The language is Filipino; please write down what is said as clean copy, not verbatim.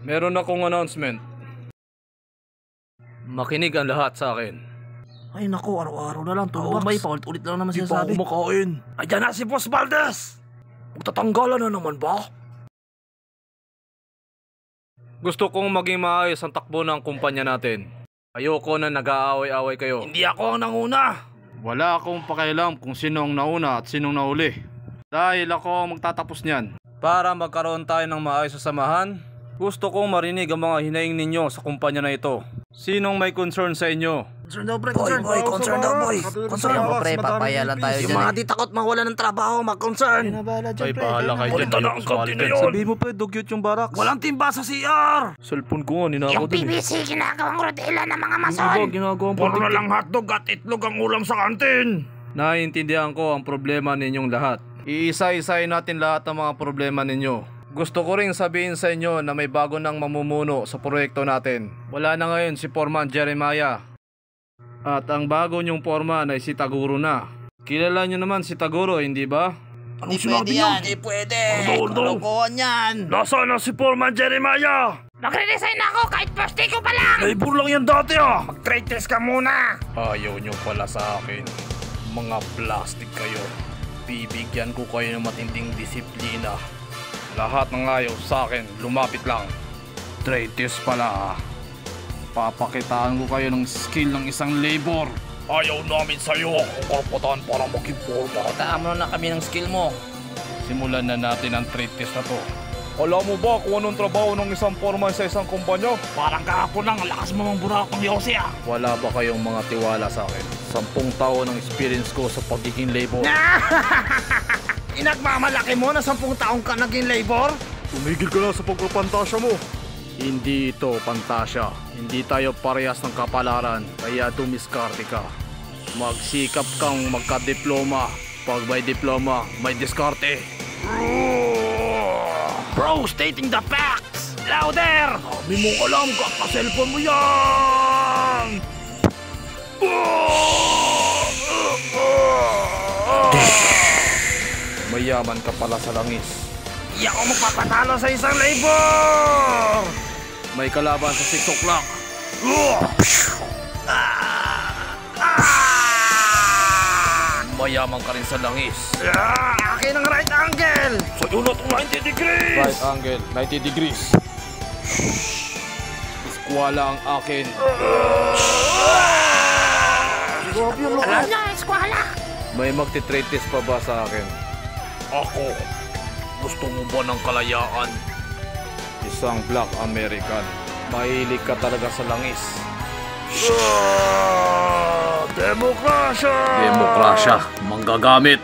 Meron akong announcement. Makinig ang lahat sa akin. Ay naku, araw-araw na lang Toolbox. Paulit-ulit lang naman sinasabi. Di pa ako kumakain. Ayan na si Boss Valdez! Magtatanggalan na naman ba? Gusto kong maging maayos ang takbo ng kumpanya natin. Ayoko na nag-aaway-away kayo. Hindi ako ang nanguna. Wala akong pakialam kung sino ang nauna at sinong nauli. Dahil ako ang magtatapos niyan. Para magkaroon tayo ng maayos sa samahan, gusto kong marinig ang mga hinaing ninyo sa kumpanya na ito. Sinong may concern sa inyo? Concern daw, pre. Concern. Boy, concern daw, boy. Concern. Ayan mo, pre. Papaya lang tayo Yung dyan. mga di takot mawala ng trabaho, mag-concern. Ay, bahala kayo dyan. Punta na ang kantin na yun. Sabihin mo, pre, dugyot yung barracks. Walang timba sa CR. Cellphone ko nga, ninakaw Yung dun. PVC, ginagawang rodela ng mga mason. Ginagawang Puro na lang hotdog at itlog ang ulam sa kantin. Naiintindihan ko ang problema ninyong lahat. Iisa-isahin natin lahat ng mga problema ninyo. Gusto ko ring sabihin sa inyo na may bago nang mamumuno sa proyekto natin. Wala na ngayon si Foreman Jeremiah. At ang bago niyong foreman ay si Taguro na. Kilala niyo naman si Taguro, hindi ba? Anong sinabi niya? Hindi pwede. Kalokohan yan. Nasaan na si Foreman Jeremiah? Magre-resign ako kahit first day ko pa lang. Labor lang yan dati ah. Mag-trade test ka muna. Ayaw niyo pala sa akin. Mga plastic kayo. Bibigyan ko kayo ng matinding disiplina. Lahat ng ayaw sa akin, lumapit lang. Trade test pala. Papakitaan ko kayo ng skill ng isang labor. Ayaw namin sa'yo ang karapatan para maging foreman. Taam na kami ng skill mo. Simulan na natin ang trade test na to. Alam mo ba kung anong trabaho ng isang foreman sa isang kumpanya? Parang kahapon lang, ang lakas mo mga burak ng Yossi ah. Wala ba kayong mga tiwala sa akin? 10 taon ng experience ko sa pagiging labor. Inagmamalaki mo na 10 taong ka naging labor? Tumigil ka na sa pagpapantasya mo. Hindi ito pantasya. Hindi tayo parehas ng kapalaran, kaya dumiskarte ka. Magsikap kang magka-diploma. Pag may diploma, may diskarte. Bro, stating the facts! Louder! Sabi mong alam, kaka-cellphone mo yan! Mayaman ka pala sa langis. Di ako magpapatalo sa isang labor! May kalaban sa 6 o'clock. Mayaman ka rin sa langis. Akin ang right angle! Sa'yo na itong 90 degrees! Right angle, 90 degrees. Eskwala ang akin. Alam niya, eskwala. May magti-trade test pa ba sa akin? Ako, gusto mo ba ng kalayaan? Isang Black American. Mahilig ka talaga sa langis. Demokrasya! Demokrasya, manggagamit.